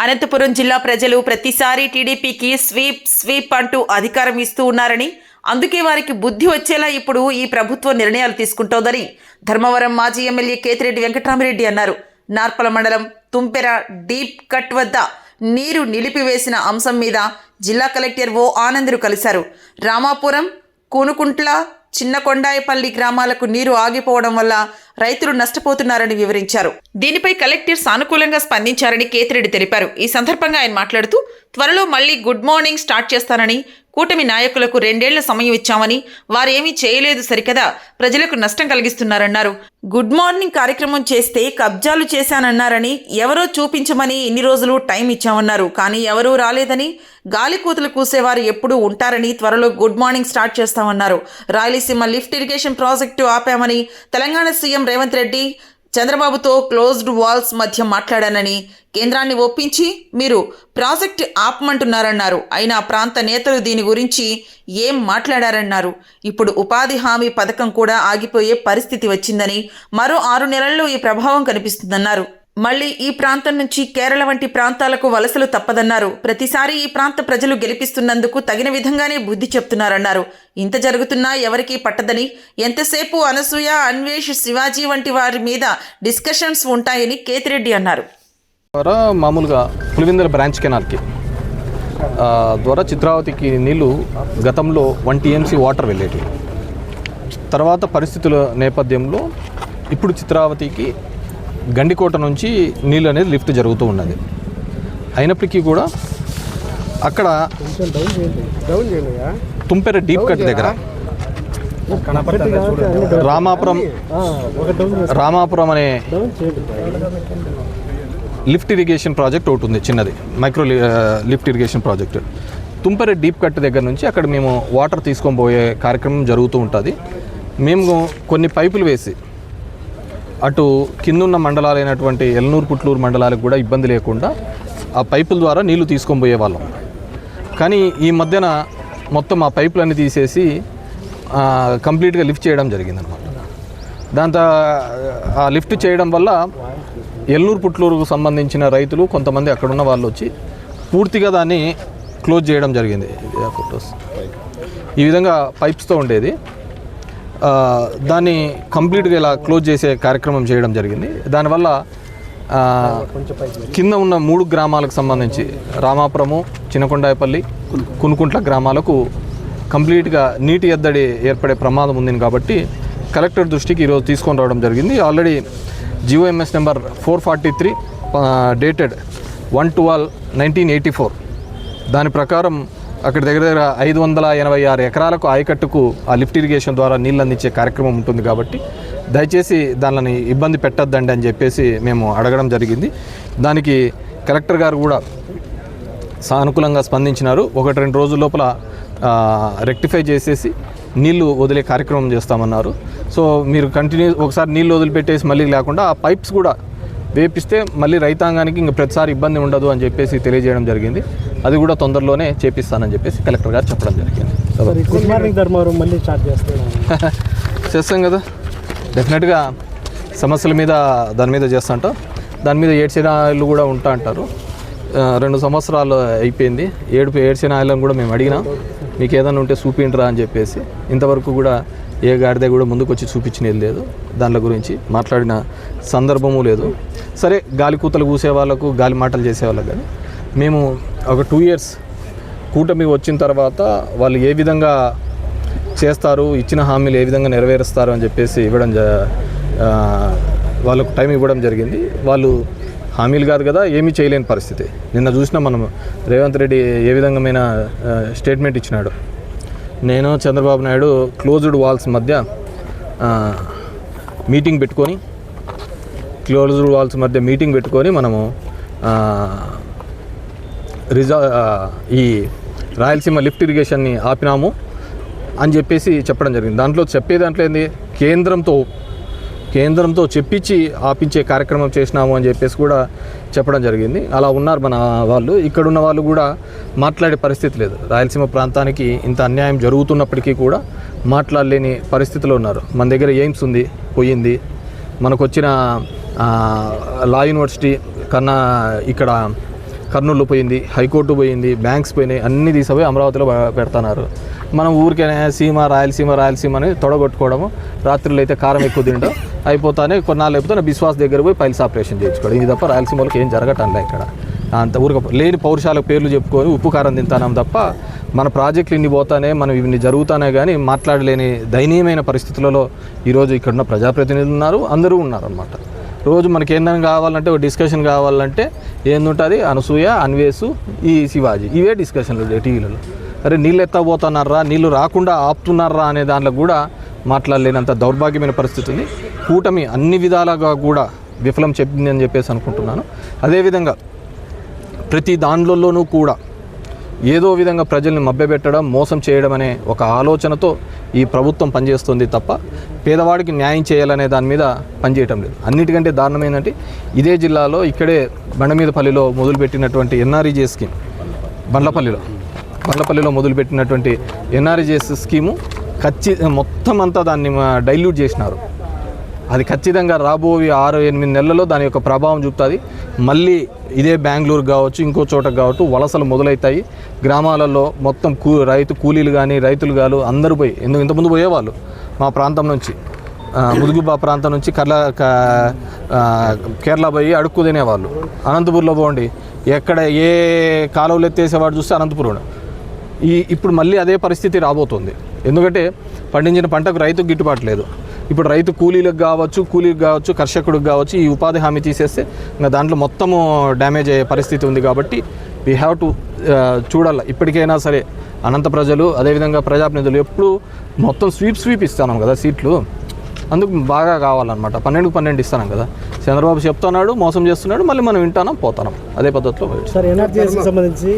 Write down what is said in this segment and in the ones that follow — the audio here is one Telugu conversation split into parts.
అనంతపురం జిల్లా ప్రజలు ప్రతిసారి టీడీపీకి స్వీప్ అంటూ అధికారం ఇస్తూ ఉన్నారని, అందుకే వారికి బుద్ధి వచ్చేలా ఇప్పుడు ఈ ప్రభుత్వం నిర్ణయాలు తీసుకుంటోందని ధర్మవరం మాజీ ఎమ్మెల్యే కేతిరెడ్డి వెంకటరామిరెడ్డి అన్నారు. నార్పల మండలం తుంపెర డీప్ కట్ వద్ద నీరు నిలిపివేసిన అంశం మీద జిల్లా కలెక్టర్ ఓ ఆనంద్ కలిశారు. రామాపురం, కూనుకుంట్ల, చిన్నకొండాయపల్లి గ్రామాలకు నీరు ఆగిపోవడం వల్ల రైతులు నష్టపోతున్నారని వివరించారు. దీనిపై కలెక్టర్ సానుకూలంగా స్పందించారని కేతిరెడ్డి తెలిపారు. ఈ సందర్భంగా ఆయన మాట్లాడుతూ, త్వరలో మళ్లీ గుడ్ మార్నింగ్ స్టార్ట్ చేస్తానని, కూటమి నాయకులకు 2 ఏళ్ల సమయం ఇచ్చామని, వారేమీ చేయలేదు సరికదా ప్రజలకు నష్టం కలిగిస్తున్నారన్నారు. గుడ్ మార్నింగ్ కార్యక్రమం చేస్తే కబ్జాలు చేశానన్నారని, ఎవరో చూపించమని ఇన్ని రోజులు టైం ఇచ్చామన్నారు. కానీ ఎవరూ రాలేదని, గాలి కూతులు కూసేవారు ఎప్పుడూ ఉంటారని, త్వరలో గుడ్ మార్నింగ్ స్టార్ట్ చేస్తామన్నారు. రాయలసీమ లిఫ్ట్ ఇరిగేషన్ ప్రాజెక్టు ఆపామని, తెలంగాణ సీఎం రేవంత్ రెడ్డి చంద్రబాబుతో క్లోజ్డ్ వాల్స్ మధ్య మాట్లాడానని, కేంద్రాన్ని ఒప్పించి మీరు ప్రాజెక్టు ఆపమంటున్నారన్నారు. అయినా ప్రాంత నేతలు దీని గురించి ఏం మాట్లాడారన్నారు. ఇప్పుడు ఉపాధి హామీ పథకం కూడా ఆగిపోయే పరిస్థితి వచ్చిందని, మరో 6 నెలల్లో ఈ ప్రభావం కనిపిస్తుందన్నారు. మళ్లీ ఈ ప్రాంతం నుంచి కేరళ వంటి ప్రాంతాలకు వలసలు తప్పదన్నారు. ప్రతిసారి ఈ ప్రాంత ప్రజలు గెలిపిస్తున్నందుకు తగిన విధంగానే బుద్ధి చెప్తున్నారన్నారు. ఇంత జరుగుతున్నా ఎవరికీ పట్టదని, ఎంతసేపు అనసూయ, అన్వేష్, శివాజీ వంటి వారి మీద డిస్కషన్స్ ఉంటాయని కేతిరెడ్డి అన్నారు. మామూలుగా పులివెందుల బ్రాంచ్ కెనాల్కి ద్వారా చిత్రావతికి నీళ్లు గతంలో 1 TMC వాటర్ వెళ్ళేవి. తర్వాత పరిస్థితుల నేపథ్యంలో ఇప్పుడు చిత్రావతికి గండికోట నుంచి నీళ్ళు అనేది లిఫ్ట్ జరుగుతూ ఉన్నది. అయినప్పటికీ కూడా అక్కడ తుంపెర డీప్ కట్ దగ్గర రామాపురం అనే లిఫ్ట్ ఇరిగేషన్ ప్రాజెక్ట్ ఒకటి ఉంది, చిన్నది micro lift irrigation project. Tumpera deep cut దగ్గర నుంచి అక్కడ మేము వాటర్ తీసుకొని పోయే కార్యక్రమం జరుగుతూ ఉంటుంది. మేము కొన్ని పైపులు వేసి అటు కిందున్న మండలాలైనటువంటి ఎల్నూరు, పుట్లూరు మండలాలకు కూడా ఇబ్బంది లేకుండా ఆ పైపుల ద్వారా నీళ్లు తీసుకొని పోయేవాళ్ళం. కానీ ఈ మధ్యన మొత్తం ఆ పైపులన్నీ తీసేసి కంప్లీట్గా లిఫ్ట్ చేయడం జరిగిందనమాట. దాంతో ఆ లిఫ్ట్ చేయడం వల్ల ఎల్నూరు, పుట్లూరుకు సంబంధించిన రైతులు కొంతమంది అక్కడున్న వాళ్ళు వచ్చి పూర్తిగా దాన్ని క్లోజ్ చేయడం జరిగింది. ఈ విధంగా పైప్స్తో ఉండేది, దాన్ని కంప్లీట్గా ఇలా క్లోజ్ చేసే కార్యక్రమం చేయడం జరిగింది. దానివల్ల కింద ఉన్న 3 గ్రామాలకు సంబంధించి రామాపురము, చిన్నకొండాయపల్లి, కునుకుంట్ల గ్రామాలకు కంప్లీట్గా నీటి ఎద్దడి ఏర్పడే ప్రమాదం ఉంది. కాబట్టి కలెక్టర్ దృష్టికి ఈరోజు తీసుకొని రావడం జరిగింది. ఆల్రెడీ GOMS నెంబర్ 443 డేటెడ్ 1/12/1984 దాని ప్రకారం అక్కడ దగ్గర 586 ఎకరాలకు ఆయకట్టుకు ఆ లిఫ్ట్ ఇరిగేషన్ ద్వారా నీళ్ళు అందించే కార్యక్రమం ఉంటుంది. కాబట్టి దయచేసి దానిని ఇబ్బంది పెట్టద్దండి అని చెప్పేసి మేము అడగడం జరిగింది. దానికి కలెక్టర్ గారు కూడా సానుకూలంగా స్పందించినారు. 1-2 రోజుల లోపల రెక్టిఫై చేసేసి నీళ్లు వదిలే కార్యక్రమం చేస్తామన్నారు. సో మీరు ఒకసారి నీళ్ళు వదిలిపెట్టేసి మళ్ళీ లేకుండా ఆ పైప్స్ కూడా వేపిస్తే మళ్ళీ రైతాంగానికి ఇంక ప్రతిసారి ఇబ్బంది ఉండదు అని చెప్పేసి తెలియజేయడం జరిగింది. అది కూడా తొందరలోనే చేపిస్తానని చెప్పేసి కలెక్టర్ గారు చెప్పడం జరిగింది. చేస్తాం కదా, డెఫినెట్గా సమస్యల మీద దాని మీద చేస్తుంటాం. దాని మీద ఏడ్చిన ఆయిల్ కూడా ఉంటా అంటారు. 2 సంవత్సరాలు అయిపోయింది. ఏడ్చిన ఆయిల్ని కూడా మేము అడిగినాం, మీకు ఏదైనా ఉంటే చూపించరా అని చెప్పేసి. ఇంతవరకు కూడా ఏ గాడిద కూడా ముందుకు వచ్చి చూపించినది లేదు, దానిల గురించి మాట్లాడిన సందర్భము లేదు. సరే, గాలి కూతలు కూసే వాళ్ళకు, గాలి మాటలు చేసేవాళ్ళకు కానీ మేము ఒక 2 years కూటమి వచ్చిన తర్వాత వాళ్ళు ఏ విధంగా చేస్తారు, ఇచ్చిన హామీలు ఏ విధంగా నెరవేరుస్తారు అని చెప్పేసి వాళ్ళకు టైం ఇవ్వడం జరిగింది. వాళ్ళు హామీలు కాదు కదా, ఏమీ చేయలేని పరిస్థితి. నిన్న చూసినా మనం రేవంత్ రెడ్డి ఏ విధంగా స్టేట్మెంట్ ఇచ్చినాడు. నేను చంద్రబాబు నాయుడు క్లోజ్డ్ వాల్స్ మధ్య మీటింగ్ పెట్టుకొని మనము ఈ రాయలసీమ లిఫ్ట్ ఇరిగేషన్ని ఆపినాము అని చెప్పేసి చెప్పడం జరిగింది. దాంట్లో ఏంది, కేంద్రంతో చెప్పించి ఆపించే కార్యక్రమం చేసినాము అని చెప్పేసి కూడా చెప్పడం జరిగింది. అలా ఉన్నారు మన వాళ్ళు. ఇక్కడున్న వాళ్ళు కూడా మాట్లాడే పరిస్థితి లేదు. రాయలసీమ ప్రాంతానికి ఇంత అన్యాయం జరుగుతున్నప్పటికీ కూడా మాట్లాడలేని పరిస్థితిలో ఉన్నారు. మన దగ్గర ఎయిమ్స్ ఉంది, పోయింది. మనకు వచ్చిన లా యూనివర్సిటీ కన్నా ఇక్కడ కర్నూలు పోయింది, హైకోర్టు పోయింది, బ్యాంక్స్ పోయినాయి, అన్నీ తీసిపోయి అమరావతిలో పెడుతున్నారు. మనం ఊరికైనా రాయలసీమ అని తొడగొట్టుకోవడము, రాత్రులు అయితే కారం ఎక్కువ తినడం అయిపోతానే కొన్నాళ్ళు అయిపోతే బిశ్వాస్ దగ్గర పోయి పైల్స్ ఆపరేషన్ చేయించుకోవడం. ఇది తప్ప రాయలసీమలోకి ఏం జరగటంలే ఇక్కడ. అంత లేని పౌరుషాలకు పేర్లు చెప్పుకొని ఉప్పు కారం తింటానం తప్ప మన ప్రాజెక్టులు ఇన్ని పోతానే, మనం ఇన్ని జరుగుతానే కానీ మాట్లాడలేని దయనీయమైన పరిస్థితులలో ఈరోజు ఇక్కడున్న ప్రజాప్రతినిధులు ఉన్నారు, అందరూ ఉన్నారనమాట. రోజు మనకి ఏందని కావాలంటే ఒక డిస్కషన్ కావాలంటే ఏందుంటుంది, అనసూయ, అన్వేషు, ఈ శివాజీ, ఇవే డిస్కషన్లు టీవీలలో. అరే నీళ్ళు ఎత్తపోతున్నారా, నీళ్ళు రాకుండా ఆపుతున్నారా అనే దాంట్లో కూడా మాట్లాడలేనంత దౌర్భాగ్యమైన పరిస్థితి ఉంది. కూటమి అన్ని విధాలుగా కూడా విఫలం చెప్పిందని చెప్పేసి అనుకుంటున్నాను. అదేవిధంగా ప్రతి దాంట్లోనూ కూడా ఏదో విధంగా ప్రజల్ని మభ్యపెట్టడం, మోసం చేయడం అనే ఒక ఆలోచనతో ఈ ప్రభుత్వం పనిచేస్తుంది తప్ప పేదవాడికి న్యాయం చేయాలనే దాని మీద పనిచేయటం లేదు. అన్నిటికంటే దారుణమైందంటే ఇదే జిల్లాలో ఇక్కడే బండమీదపల్లిలో మొదలుపెట్టినటువంటి ఎన్ఆర్ఈజే స్కీమ్, బండ్లపల్లిలో మొదలుపెట్టినటువంటి ఎన్ఆర్ఈజే స్కీము మొత్తం అంతా దాన్ని డైల్యూట్ చేసినారు. అది ఖచ్చితంగా రాబోయే 6-8 నెలల్లో దాని యొక్క ప్రభావం చూపుతుంది. మళ్ళీ ఇదే బెంగళూరు కావచ్చు, ఇంకో చోటకు కావచ్చు వలసలు మొదలవుతాయి. గ్రామాలలో మొత్తం రైతు కూలీలు కానీ రైతులు కానీ అందరూ పోయి ఇంతకుముందు పోయేవాళ్ళు మా ప్రాంతం నుంచి, ముదుగుబా ప్రాంతం నుంచి కేరళ పోయి అడుక్కు తినేవాళ్ళు. అనంతపూర్లో పోండి, ఎక్కడ ఏ కాలువలు ఎత్తేసేవాడు చూస్తే అనంతపురం. ఇప్పుడు మళ్ళీ అదే పరిస్థితి రాబోతుంది. ఎందుకంటే పండించిన పంటకు రైతుకు గిట్టుబాటు లేదు. ఇప్పుడు రైతు కూలీలకు కావచ్చు, కర్షకుడికి కావచ్చు ఈ ఉపాధి హామీ తీసేస్తే ఇంకా దాంట్లో మొత్తము డ్యామేజ్ అయ్యే పరిస్థితి ఉంది. కాబట్టి వీ హ్యావ్ టు చూడాలి. ఇప్పటికైనా సరే అనంత ప్రజలు, అదేవిధంగా ప్రజాప్రతినిధులు ఎప్పుడు మొత్తం స్వీప్ ఇస్తున్నాం కదా సీట్లు, అందుకు బాగా కావాలన్నమాట. 12 ఇస్తున్నాం కదా. చంద్రబాబు చెప్తున్నాడు, మోసం చేస్తున్నాడు, మళ్ళీ మనం వింటాం పోతున్నాం అదే పద్ధతిలో. సార్ ఎన్ఆర్జీఎస్కి సంబంధించి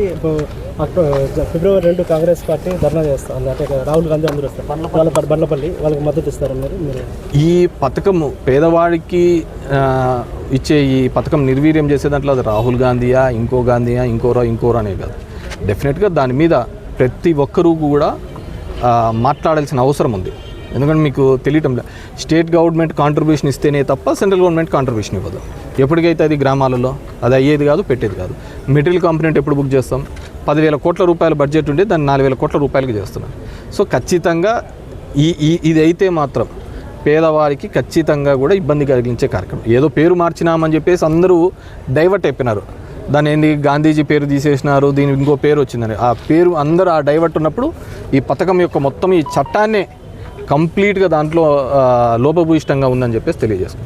ఫిబ్రవరి 2 కాంగ్రెస్ పార్టీ ధర్నా చేస్తారు, అంటే రాహుల్ గాంధీ అందరూ వస్తారు, బండ్లపల్లి వాళ్ళకి మద్దతు ఇస్తారు మీరు? ఈ పథకం పేదవాడికి ఇచ్చే ఈ పథకం నిర్వీర్యం చేసే దాంట్లో అది రాహుల్ గాంధీయా, ఇంకోరా అనే కాదు. డెఫినెట్గా దాని మీద ప్రతి ఒక్కరూ కూడా మాట్లాడాల్సిన అవసరం ఉంది. ఎందుకంటే మీకు తెలియటం లేదు, స్టేట్ గవర్నమెంట్ కాంట్రిబ్యూషన్ ఇస్తేనే తప్ప సెంట్రల్ గవర్నమెంట్ కాంట్రిబ్యూషన్ ఇవ్వదు. ఎప్పటికైతే అది గ్రామాలలో అది అయ్యేది కాదు, పెట్టేది కాదు. మెటీరియల్ కాంపోనెంట్ ఎప్పుడు బుక్ చేస్తాం? 10,000 కోట్ల రూపాయల బడ్జెట్ ఉంటే దాన్ని 4,000 కోట్ల రూపాయలకి చేస్తున్నాం. సో ఖచ్చితంగా ఇది అయితే మాత్రం పేదవారికి ఖచ్చితంగా కూడా ఇబ్బంది కలిగించే కార్యక్రమం. ఏదో పేరు మార్చినామని చెప్పేసి అందరూ డైవర్ట్ అయిపోయినారు. దాన్ని ఏంది గాంధీజీ పేరు తీసేసినారు, దీనికి ఇంకో పేరు వచ్చిందని. ఆ పేరు అందరూ ఆ డైవర్ట్ ఉన్నప్పుడు ఈ పథకం యొక్క మొత్తం ఈ చట్టాన్నే కంప్లీట్గా దాంట్లో లోపభూయిష్టంగా ఉందని చెప్పేసి తెలియజేస్తాం.